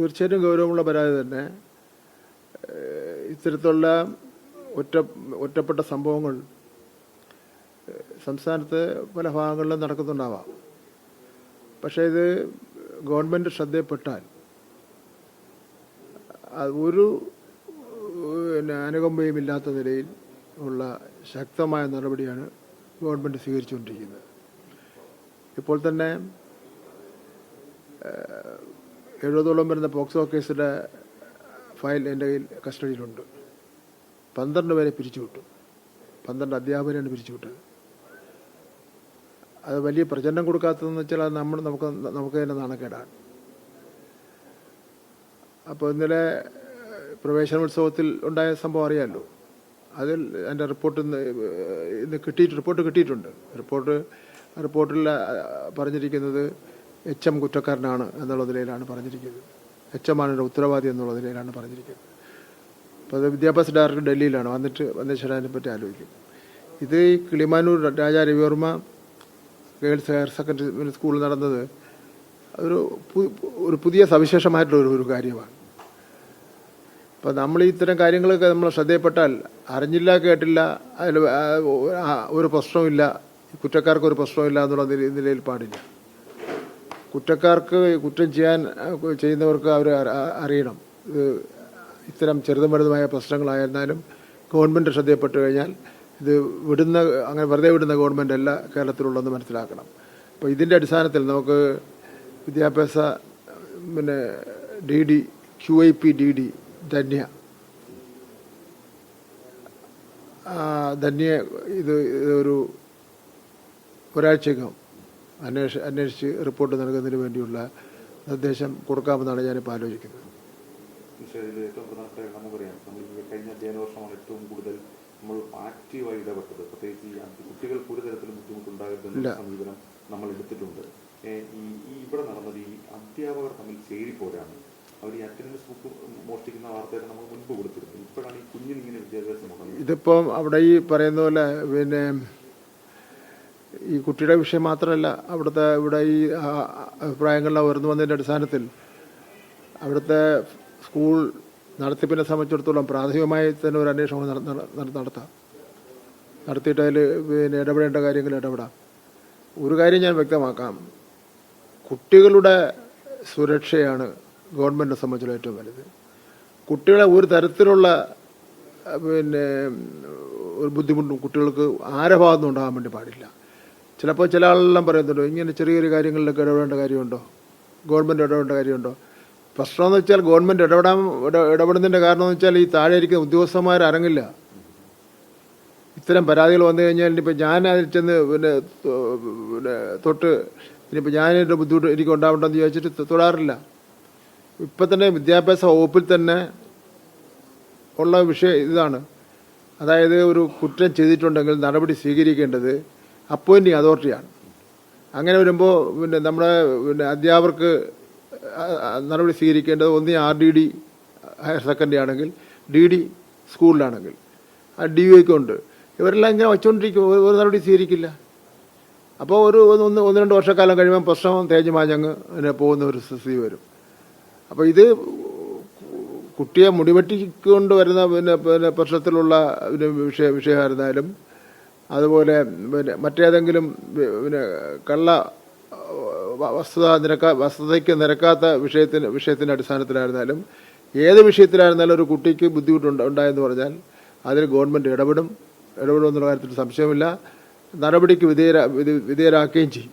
തീർച്ചയായിട്ടും ഗൗരവമുള്ള പരാതി തന്നെ. ഇത്തരത്തിലുള്ള ഒറ്റപ്പെട്ട സംഭവങ്ങൾ സംസ്ഥാനത്ത് പല ഭാഗങ്ങളിലും നടക്കുന്നുണ്ടാവാം. പക്ഷേ ഇത് ഗവൺമെൻറ് ശ്രദ്ധയിൽപ്പെട്ടാൽ ഒരു അനുകമ്പയും ഇല്ലാത്ത നിലയിൽ ഉള്ള ശക്തമായ നടപടിയാണ് ഗവൺമെൻറ് സ്വീകരിച്ചുകൊണ്ടിരിക്കുന്നത്. ഇപ്പോൾ തന്നെ 70ഓളം വരുന്ന പോക്സോ കേസിൻ്റെ ഫയൽ എൻ്റെ കയ്യിൽ കസ്റ്റഡിയിലുണ്ട്. 12 പേരെ പിരിച്ചുവിട്ടു. 12 അധ്യാപകരെയാണ് പിരിച്ചുവിട്ടത്. അത് വലിയ പ്രചരണം കൊടുക്കാത്തതെന്ന് വെച്ചാൽ അത് നമുക്ക് തന്നെ നാണക്കേടാണ്. അപ്പോൾ ഇന്നലെ പ്രവേശനോത്സവത്തിൽ ഉണ്ടായ സംഭവം അറിയാമല്ലോ. അതിൽ എൻ്റെ റിപ്പോർട്ട് കിട്ടിയിട്ടുണ്ട്. റിപ്പോർട്ടിൽ പറഞ്ഞിരിക്കുന്നത് HM കുറ്റക്കാരനാണ് എന്നുള്ള നിലയിലാണ് പറഞ്ഞിരിക്കുന്നത്. HM ആണ് ഉത്തരവാദി എന്നുള്ള നിലയിലാണ് പറഞ്ഞിരിക്കുന്നത്. അപ്പോൾ അത് വിദ്യാഭ്യാസ ഡയറക്ടർ ഡൽഹിയിലാണ്. വന്നേശ്വരം അതിനെപ്പറ്റി ആലോചിക്കും. ഇത് ഈ Kilimanoor Raja Ravi Varma girls higher secondary സ്കൂളിൽ നടന്നത് ഒരു പുതിയ സവിശേഷമായിട്ടുള്ള ഒരു കാര്യമാണ്. അപ്പോൾ നമ്മൾ ഇത്തരം കാര്യങ്ങളൊക്കെ നമ്മൾ ശ്രദ്ധയിൽപ്പെട്ടാൽ അറിഞ്ഞില്ല കേട്ടില്ല അതിൽ ഒരു പ്രശ്നമില്ല, കുറ്റക്കാർക്ക് ഒരു പ്രശ്നമില്ല എന്നുള്ള നിലയിൽ പാടില്ല. കുറ്റക്കാർക്ക് കുറ്റം ചെയ്യുന്നവർക്ക് അവർ അറിയണം. ഇത്തരം ചെറുതും വലുതുമായ പ്രശ്നങ്ങളായിരുന്നാലും ഗവൺമെൻറ് ശ്രദ്ധയിൽപ്പെട്ട് കഴിഞ്ഞാൽ ഇത് അങ്ങനെ വെറുതെ വിടുന്ന ഗവൺമെൻറ് അല്ല കേരളത്തിലുള്ളതെന്ന് മനസ്സിലാക്കണം. അപ്പോൾ ഇതിൻ്റെ അടിസ്ഥാനത്തിൽ നമുക്ക് വിദ്യാഭ്യാസ DD QIP DD ധന്യ ഇത് ഒരാഴ്ചക്കകം അന്വേഷിച്ച് റിപ്പോർട്ട് നൽകുന്നതിന് വേണ്ടിയുള്ള നിർദ്ദേശം കൊടുക്കാമെന്നാണ് ഞാനിപ്പോൾ ആലോചിക്കുന്നത്. ഏറ്റവും പ്രധാനപ്പെട്ട നമുക്കറിയാം, നമ്മൾ കഴിഞ്ഞ അധ്യയന വർഷമാണ് ഏറ്റവും കൂടുതൽ നമ്മൾ ആക്റ്റീവായി ഇടപെട്ടത്. പ്രത്യേകിച്ച് ഈ കുട്ടികൾക്ക് ഒരു തരത്തിലും ബുദ്ധിമുട്ടുണ്ടാകരുതെന്ന സമീപനം നമ്മൾ എടുത്തിട്ടുണ്ട്. ഇവിടെ നടന്നത് ഈ അധ്യാപകർ തമ്മിൽ ചേരിപ്പോരാണ്. അവർ ഈ അറ്റൻഡൻസ് ബുക്ക് മോഷ്ടിക്കുന്ന വാർത്തയൊക്കെ നമ്മൾ മുൻപ് കൊടുത്തിരുന്നു. ഇപ്പോഴാണ് ഈ കുഞ്ഞിനിങ്ങനെ വിദ്യാഭ്യാസം നോക്കുന്നത്. ഇതിപ്പം അവിടെ ഈ പറയുന്ന പോലെ ഈ കുട്ടിയുടെ വിഷയം മാത്രമല്ല, ഇവിടെ ഈ അഭിപ്രായങ്ങളെല്ലാം ഉയർന്നു വന്നതിൻ്റെ അടിസ്ഥാനത്തിൽ അവിടുത്തെ സ്കൂൾ നടത്തിപ്പിനെ സംബന്ധിച്ചിടത്തോളം പ്രാഥമികമായി തന്നെ ഒരു അന്വേഷണം നടത്തിയിട്ട് അതിൽ ഇടപെടേണ്ട കാര്യങ്ങൾ ഇടപെടാം. ഒരു കാര്യം ഞാൻ വ്യക്തമാക്കാം, കുട്ടികളുടെ സുരക്ഷയാണ് ഗവൺമെൻറ്റിനെ സംബന്ധിച്ചുള്ള ഏറ്റവും വലുത്. കുട്ടികളെ ഒരു തരത്തിലുള്ള ഒരു ബുദ്ധിമുട്ടും കുട്ടികൾക്ക് ആരെ ഭാഗത്തുനിന്നും ഉണ്ടാകാൻ വേണ്ടി പാടില്ല. ചിലപ്പോൾ ചില ആളെല്ലാം പറയുന്നുണ്ടോ ഇങ്ങനെ ചെറിയ കാര്യങ്ങളിലൊക്കെ ഇടപെടേണ്ട കാര്യമുണ്ടോ, ഗവൺമെൻറ് ഇടപെടേണ്ട കാര്യമുണ്ടോ? പ്രശ്നമെന്ന് വെച്ചാൽ ഗവൺമെൻറ് ഇടപെടുന്നതിൻ്റെ കാരണം എന്ന് വെച്ചാൽ ഈ താഴെ ഇരിക്കുന്ന ഉദ്യോഗസ്ഥന്മാർ അരങ്ങില്ല. ഇത്തരം പരാതികൾ വന്നു കഴിഞ്ഞാൽ ഇനിയിപ്പോൾ ഞാൻ അതിൽ ചെന്ന് തൊട്ട് ഇനിയിപ്പോൾ ഞാനതിൻ്റെ ബുദ്ധിമുട്ട് എനിക്ക് ഉണ്ടാവണ്ടെന്ന് ചോദിച്ചിട്ട് തൊടാറില്ല. ഇപ്പം തന്നെ വിദ്യാഭ്യാസ വകുപ്പിൽ തന്നെ ഉള്ള വിഷയം ഇതാണ്. അതായത് ഒരു കുറ്റം ചെയ്തിട്ടുണ്ടെങ്കിൽ നടപടി സ്വീകരിക്കേണ്ടത് അപ്പോയിൻറ്റിങ് അതോറിറ്റിയാണ്. അങ്ങനെ വരുമ്പോൾ നമ്മുടെ അധ്യാപകർക്ക് നടപടി സ്വീകരിക്കേണ്ടത് ഒന്ന് RDD ഹയർ സെക്കൻഡറി ആണെങ്കിൽ, DD സ്കൂളിലാണെങ്കിൽ DOയ്ക്ക് ഉണ്ട്. ഇവരെല്ലാം ഇങ്ങനെ വച്ചുകൊണ്ടിരിക്കും, ഒരു നടപടി സ്വീകരിക്കില്ല. അപ്പോൾ ഒരു 1-2 വർഷക്കാലം കഴിയുമ്പോൾ പ്രശ്നം തേഞ്ഞ് മാഞ്ഞങ്ങ് പോകുന്ന ഒരു സ്ഥിതി വരും. അപ്പോൾ ഇത് കുട്ടിയെ മുടിവെട്ടിക്കൊണ്ട് വരുന്ന പ്രശ്നത്തിലുള്ള വിഷയമായിരുന്നാലും അതുപോലെ മറ്റേതെങ്കിലും കള്ള വസ്തുതയ്ക്ക് നിരക്കാത്ത വിഷയത്തിൻ്റെ അടിസ്ഥാനത്തിലായിരുന്നാലും ഏത് വിഷയത്തിലായിരുന്നാലും ഒരു കുട്ടിക്ക് ബുദ്ധിമുട്ടുണ്ടായെന്ന് പറഞ്ഞാൽ അതിൽ ഗവൺമെൻറ് ഇടപെടും എന്നുള്ള കാര്യത്തിൽ സംശയമില്ല. നടപടിക്ക് വിധേയരാക്കുകയും ചെയ്യും.